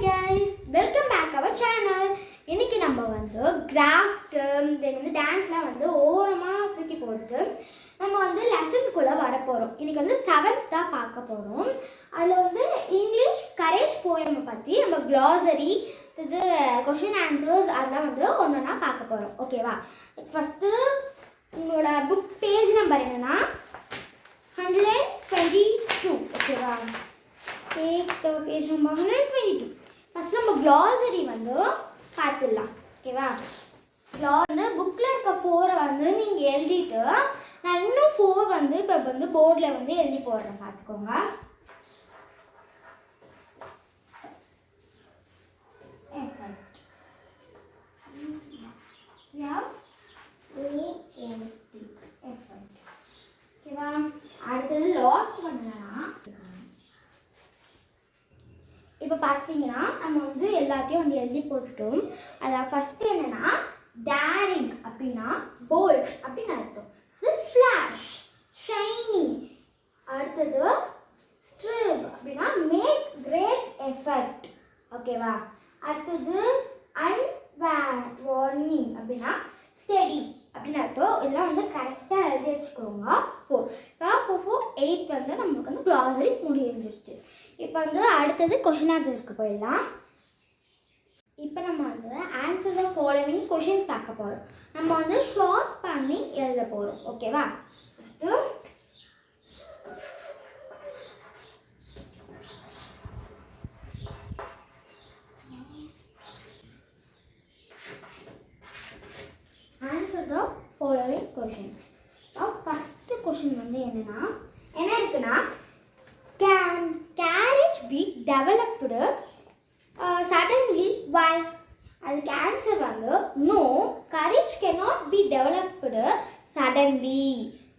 guys, welcome back our channel. இன்னைக்கு நம்ம வந்து கிராஃப்ட் தென் வந்து டான்ஸ்லாம் வந்து ஓரமா தூக்கி போட்டு நம்ம வந்து லெசனுக்குள்ள வர போறோம். இன்னைக்கு வந்து 7th தான் பார்க்க போறோம். அதுல வந்து இங்கிலீஷ் கரேஜ் போயம் பத்தி நம்ம glossary இது क्वेश्चन ஆன்சர்ஸ் அதெல்லாம் வந்து ஒவ்வொன்றா பார்க்க போறோம். ஓகேவா? ஃபர்ஸ்ட் உங்களோட புக் பேஜ் நம்பர் என்னன்னா 122. ஓகேவா? Take the page number 122. First நம்ம glossary வந்து பார்த்துடலாம். ஓகேவா? வந்து புக்கில் இருக்க 4 வந்து நீங்கள் எழுதிட்டு நான் இன்னும் 4 வந்து இப்போ வந்து போர்டில் வந்து எழுதி போடுறேன். பார்த்துக்கோங்க. ஓகேவா? அடுத்தது லாஸ்ட் பண்ணனா இப்போ பார்த்தீங்கன்னா நம்ம வந்து எல்லாத்தையும் வந்து எழுதி போட்டுட்டோம். அதான் ஃபஸ்ட்டு என்னன்னா டேரிங் அப்படின்னா போல்ட் அப்படின்னு அர்த்தம். இது ஃப்ளாஷ் ஷைனி. அடுத்தது ஸ்ட்ரிப் அப்படின்னா மேக் கிரேட் எஃபெக்ட். ஓகேவா? அடுத்தது வார்னிங் அப்படின்னா ஸ்டெடி அப்படின்னு அர்த்தம். இதெல்லாம் வந்து கரெக்டாக எழுதி வச்சுக்கோங்க. 4 இப்போ 4 8 வந்து நம்மளுக்கு வந்து glossary முடிஞ்சிருச்சு. இப்போ வந்து அடுத்தது கொஷின் ஆன்சருக்கு போயிடலாம். இப்போ நம்ம வந்து ஆன்சர் த ஃபாலோவிங் கொஷின் பார்க்க போகிறோம். நம்ம வந்து ஷார்ட் பண்ணி எழுத போகிறோம். ஓகேவா? First answer the following questions. First question வந்து என்ன இருக்குன்னா Can carriage be developed suddenly? Why? அதுக்கு ஆன்சர் வந்து no, courage cannot be developed suddenly.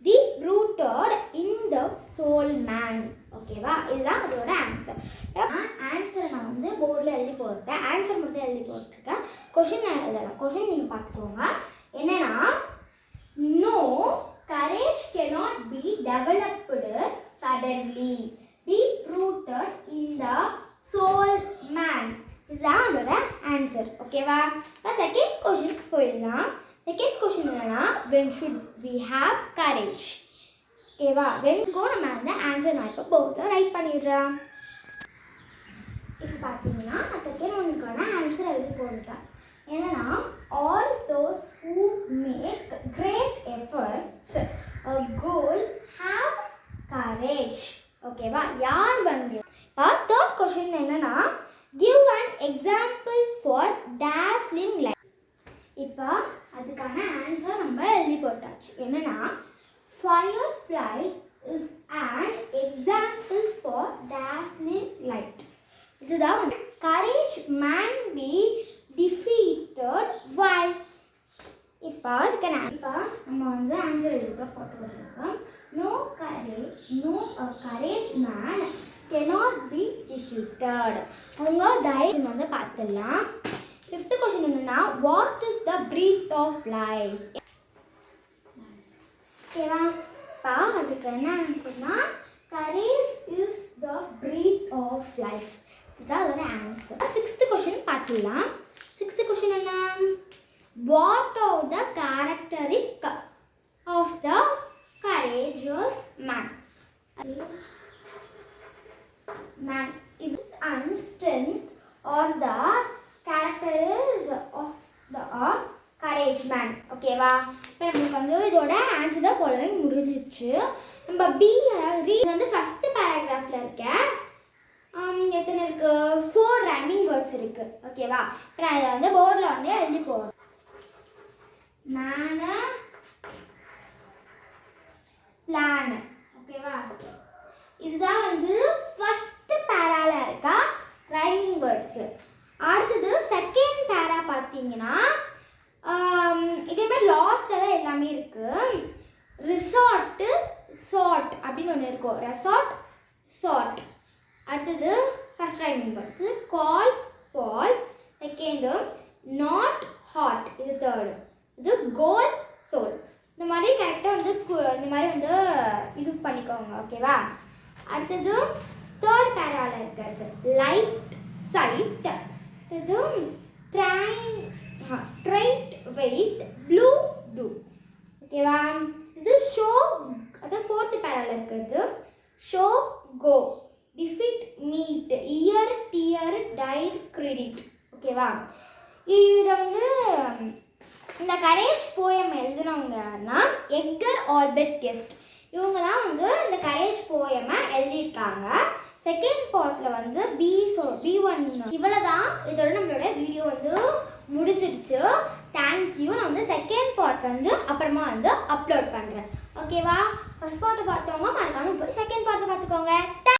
Deep rooted in the soul man. ஓகேவா? இதுதான் அதோட ஆன்சர். ஆன்சர் நான் வந்து போர்டில் எழுதி போட்டுட்டேன். ஆன்சர் மட்டும் எழுதி போட்டுருக்கேன். கொஷின் எழுதலாம். கொஷின் நீங்கள் பார்த்துக்கோங்க. என்னன்னா no, courage cannot be developed suddenly. Deep rooted in the soul man. இதுதான் அதோட ஆன்சர். ஓகேவா? இப்போ செகண்ட் கொஷின் போயிடலாம். செகண்ட் கொஷின் என்னன்னா when should we have courage? ஓகேவா? வென்கோ நம்ம அந்த ஆன்சர் நான் இப்போ போர்டில் ரைட் பண்ணிடுறேன். இப்போ பார்த்தீங்கன்னா செகண்ட் ஒன்றுக்கான ஆன்சர் எழுதி போட்டுட்டேன். என்னன்னா all those who make great efforts a goal have courage. ஓகேவா? யார் வந்து தேர்ட் கொஸ்டின் என்னன்னா give an example for dazzling light. இப்போ அதுக்கான ஆன்சர் நம்ம எழுதி போட்டாச்சு. என்னன்னா firefly is an example for dazzling light. இதுதான் வந்து courage man be defeated why. இப்போ அதுக்கான நம்ம வந்து ஆன்சர் எழுதிட்டோம். ஃபோர்த் கொஸ்டினுக்கு no courage man cannot be defeated. அவங்க தைரியம் வந்து பார்த்துடலாம். ஃபிஃப்த் கொஸ்டின் என்னன்னா what is the breath of life? ஓகேவா? இப்போ அதுக்கு என்ன ஆன்சர்னா courage is the breath of life. இதுதான் அதோட ஆன்சர். சிக்ஸ்த் கொஸ்டின் பார்த்துடலாம். சிக்ஸ்த் கொஸ்டின் என்ன what are the characteristic of the courageous man? Man is strength or the characters of the courage man. ஓகேவா? இப்போ நமக்கு வந்து இதோட ஆன்சர் தான் ஃபாலோவிங் முடிஞ்சிச்சு. நம்ம பி அதாவது வந்து ஃபர்ஸ்ட் பேராகிராஃபில் இருக்க எத்தனை இருக்கு? 4 ரைமிங் வேர்ட்ஸ் இருக்கு. ஓகேவா? இப்போ நான் இதை வந்து போர்டில் வந்து எழுதி போடுறேன். மேன பிளான். ஓகேவா? இதுதான் வந்து ஃபர்ஸ்ட் பேரால இருக்க ரைமிங் வேர்ட்ஸ். அடுத்தது செகண்ட் பேரா பார்த்தீங்கன்னா இதே மாதிரி லாஸ்ட்ல தான் எல்லாமே இருக்கு. ரிசார்ட் சாட் அப்படின்னு ஒன்று இருக்கும். Resort sat. அடுத்தது first rhyming words call fall. Second not hot. இது தேர்டு. இது கோல் சோல். இந்த மாதிரி கரெக்டாக வந்து இந்த மாதிரி வந்து இது பண்ணிக்கோங்க. ஓகேவா? அடுத்தது தேர்ட் பேரால இருக்கிறது லைட் sight. இது trait weight blue do. ஓகேவா? இது show, அது fourth பேரால இருக்குது. show go, defeat meet, year tear died credit. ஓகேவா? இது வந்து இந்த கரேஜ் போயம் எழுதுனவங்கன்னா எட்கர் ஆல்பர்ட் கெஸ்ட். இவங்க தான் வந்து இந்த கரேஜ் போயமை எழுதியிருக்காங்க. செகண்ட் பார்ட்டில் வந்து B1. இவ்வளோ தான், இதோட நம்மளோட வீடியோ வந்து முடிஞ்சிடுச்சு. தேங்க்யூ. நான் வந்து செகண்ட் பார்ட் வந்து அப்புறமா வந்து அப்லோட் பண்ணுறேன். ஓகேவா? ஃபர்ஸ்ட் பார்ட்டை பார்த்தவங்க மறக்காமல் போய் செகண்ட் பார்ட்டை பார்த்துக்கோங்க.